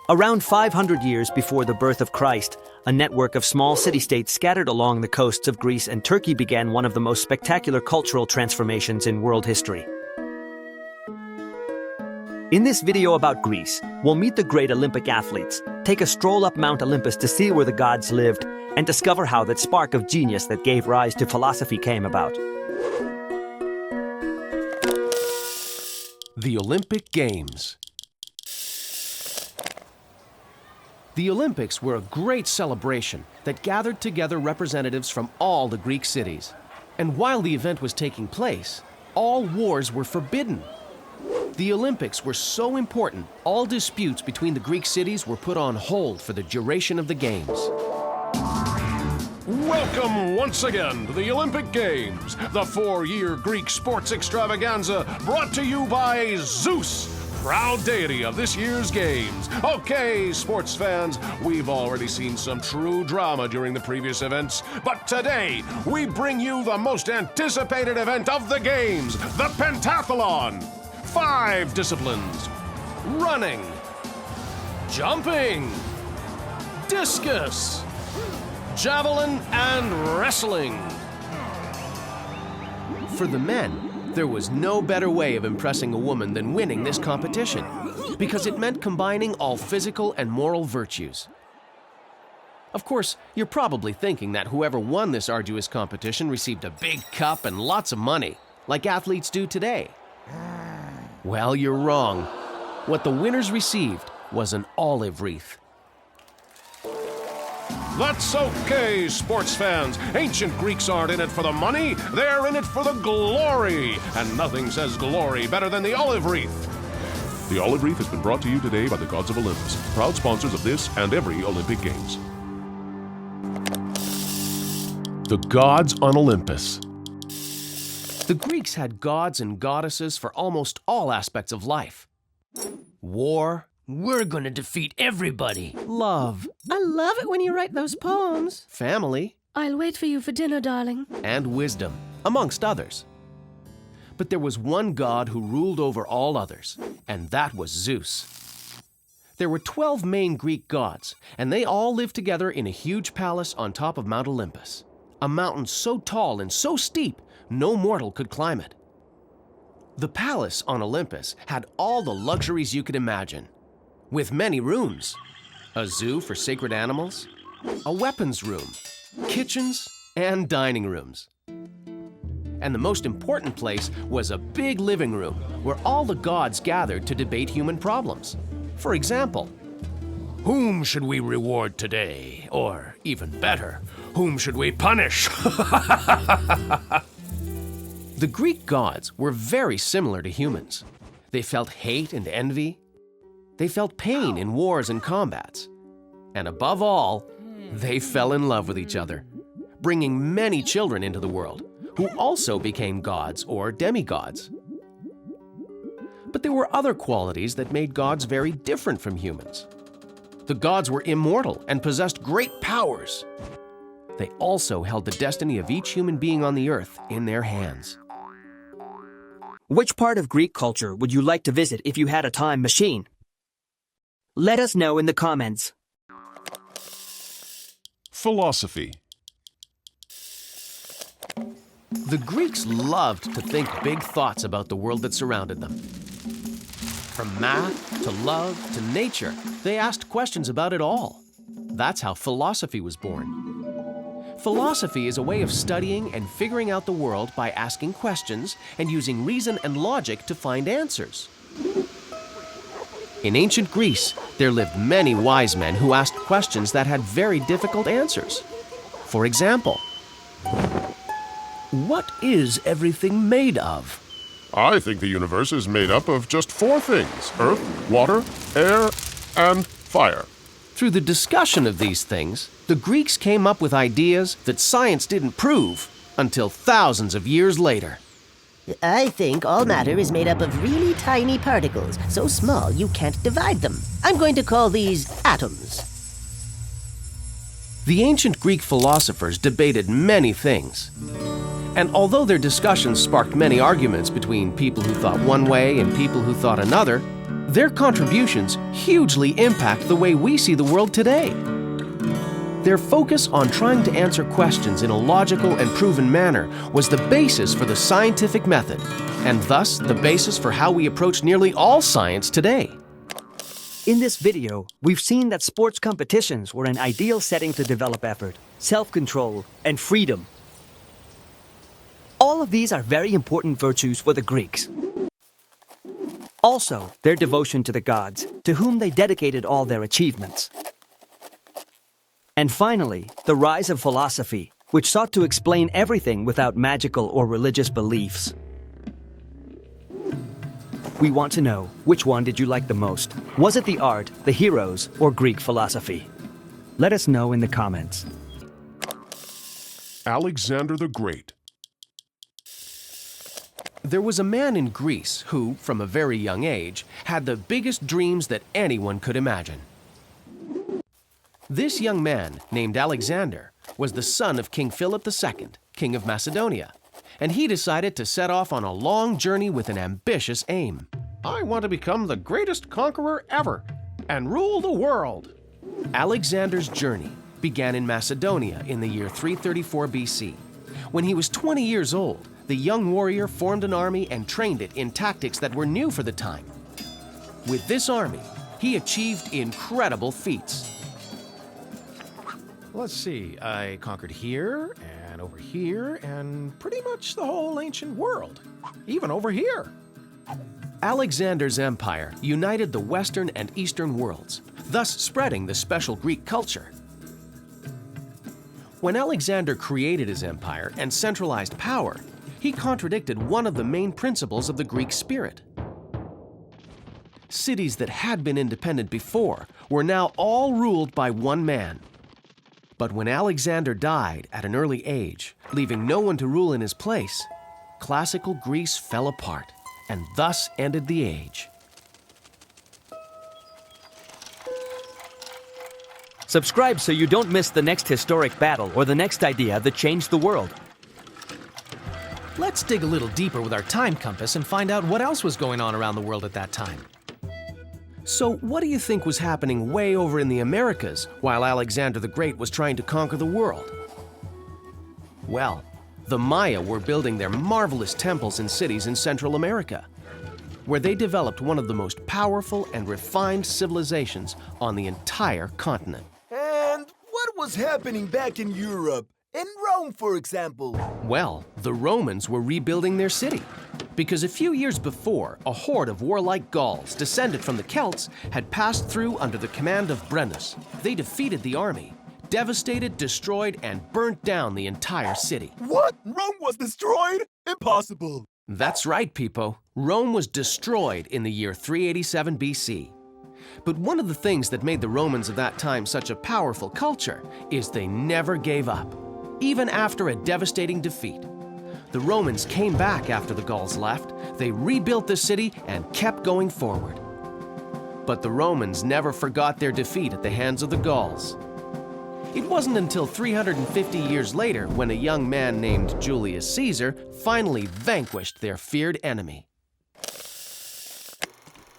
Around 500 years before the birth of Christ, a network of small city-states scattered along the coasts of Greece and Turkey began one of the most spectacular cultural transformations in world history. In this video about Greece, we'll meet the great Olympic athletes, take a stroll up Mount Olympus to see where the gods lived, and discover how that spark of genius that gave rise to philosophy came about. The Olympic Games. The Olympics were a great celebration that gathered together representatives from all the Greek cities. And while the event was taking place, all wars were forbidden. The Olympics were so important, all disputes between the Greek cities were put on hold for the duration of the Games. Welcome once again to the Olympic Games, the 4-year Greek sports extravaganza brought to you by Zeus, proud deity of this year's Games. Okay, sports fans, we've already seen some true drama during the previous events, but today we bring you the most anticipated event of the Games, the pentathlon. 5 disciplines: running, jumping, discus, javelin, and wrestling. For the men, there was no better way of impressing a woman than winning this competition, because it meant combining all physical and moral virtues. Of course, you're probably thinking that whoever won this arduous competition received a big cup and lots of money, like athletes do today. Well, you're wrong. What the winners received was an olive wreath. That's okay, sports fans. Ancient Greeks aren't in it for the money, they're in it for the glory. And nothing says glory better than the olive wreath. The olive wreath has been brought to you today by the gods of Olympus, proud sponsors of this and every Olympic Games. The gods on Olympus. The Greeks had gods and goddesses for almost all aspects of life. War. We're gonna defeat everybody. Love. I love it when you write those poems. Family. I'll wait for you for dinner, darling. And wisdom, amongst others. But there was one god who ruled over all others, and that was Zeus. There were 12 main Greek gods, and they all lived together in a huge palace on top of Mount Olympus. A mountain so tall and so steep, no mortal could climb it. The palace on Olympus had all the luxuries you could imagine, with many rooms: a zoo for sacred animals, a weapons room, kitchens, and dining rooms. And the most important place was a big living room where all the gods gathered to debate human problems. For example, whom should we reward today? Or even better, whom should we punish? The Greek gods were very similar to humans. They felt hate and envy. They felt pain in wars and combats. And above all, they fell in love with each other, bringing many children into the world, who also became gods or demigods. But there were other qualities that made gods very different from humans. The gods were immortal and possessed great powers. They also held the destiny of each human being on the earth in their hands. Which part of Greek culture would you like to visit if you had a time machine? Let us know in the comments. Philosophy. The Greeks loved to think big thoughts about the world that surrounded them. From math to love to nature, they asked questions about it all. That's how philosophy was born. Philosophy is a way of studying and figuring out the world by asking questions and using reason and logic to find answers. In ancient Greece, there lived many wise men who asked questions that had very difficult answers. For example, what is everything made of? I think the universe is made up of just 4 things: earth, water, air, and fire. Through the discussion of these things, the Greeks came up with ideas that science didn't prove until thousands of years later. I think all matter is made up of really tiny particles, so small you can't divide them. I'm going to call these atoms. The ancient Greek philosophers debated many things. And although their discussions sparked many arguments between people who thought one way and people who thought another, Their contributions hugely impact the way we see the world today. Their focus on trying to answer questions in a logical and proven manner was the basis for the scientific method, and thus the basis for how we approach nearly all science today. In this video, we've seen that sports competitions were an ideal setting to develop effort, self-control, and freedom. All of these are very important virtues for the Greeks. Also, their devotion to the gods, to whom they dedicated all their achievements. And finally, the rise of philosophy, which sought to explain everything without magical or religious beliefs. We want to know, which one did you like the most? Was it the art, the heroes, or Greek philosophy? Let us know in the comments. Alexander the Great. There was a man in Greece who, from a very young age, had the biggest dreams that anyone could imagine. This young man, named Alexander, was the son of King Philip II, King of Macedonia, and he decided to set off on a long journey with an ambitious aim. I want to become the greatest conqueror ever and rule the world. Alexander's journey began in Macedonia in the year 334 BC. When he was 20 years old, the young warrior formed an army and trained it in tactics that were new for the time. With this army, he achieved incredible feats. Let's see, I conquered here and over here and pretty much the whole ancient world, even over here. Alexander's empire united the Western and Eastern worlds, thus spreading the special Greek culture. When Alexander created his empire and centralized power, he contradicted one of the main principles of the Greek spirit. Cities that had been independent before were now all ruled by one man. But when Alexander died at an early age, leaving no one to rule in his place, classical Greece fell apart and thus ended the age. Subscribe so you don't miss the next historic battle or the next idea that changed the world. Let's dig a little deeper with our time compass and find out what else was going on around the world at that time. So what do you think was happening way over in the Americas while Alexander the Great was trying to conquer the world? Well, the Maya were building their marvelous temples and cities in Central America, where they developed one of the most powerful and refined civilizations on the entire continent. And what was happening back in Europe? In Rome, for example? Well, the Romans were rebuilding their city, because a few years before, a horde of warlike Gauls, descended from the Celts, had passed through under the command of Brennus. They defeated the army, devastated, destroyed, and burnt down the entire city. What? Rome was destroyed? Impossible! That's right, Peepo. Rome was destroyed in the year 387 BC. But one of the things that made the Romans of that time such a powerful culture is they never gave up, even after a devastating defeat. The Romans came back after the Gauls left, they rebuilt the city and kept going forward. But the Romans never forgot their defeat at the hands of the Gauls. It wasn't until 350 years later when a young man named Julius Caesar finally vanquished their feared enemy.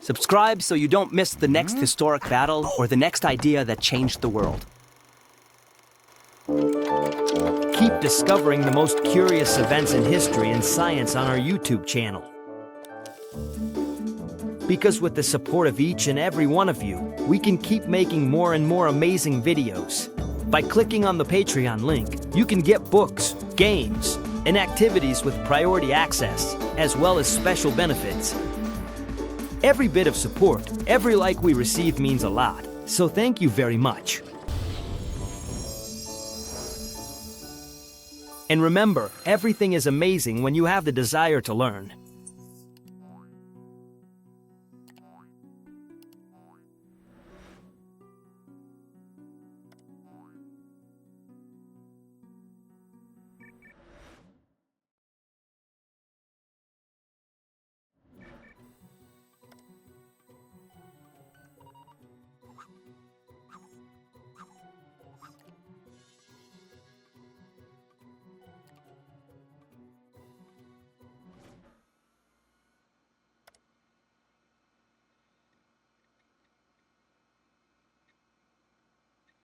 Subscribe so you don't miss the next historic battle or the next idea that changed the world. Keep discovering the most curious events in history and science on our YouTube channel. Because with the support of each and every one of you, we can keep making more and more amazing videos. By clicking on the Patreon link, you can get books, games, and activities with priority access, as well as special benefits. Every bit of support, every like we receive means a lot, so thank you very much. And remember, everything is amazing when you have the desire to learn.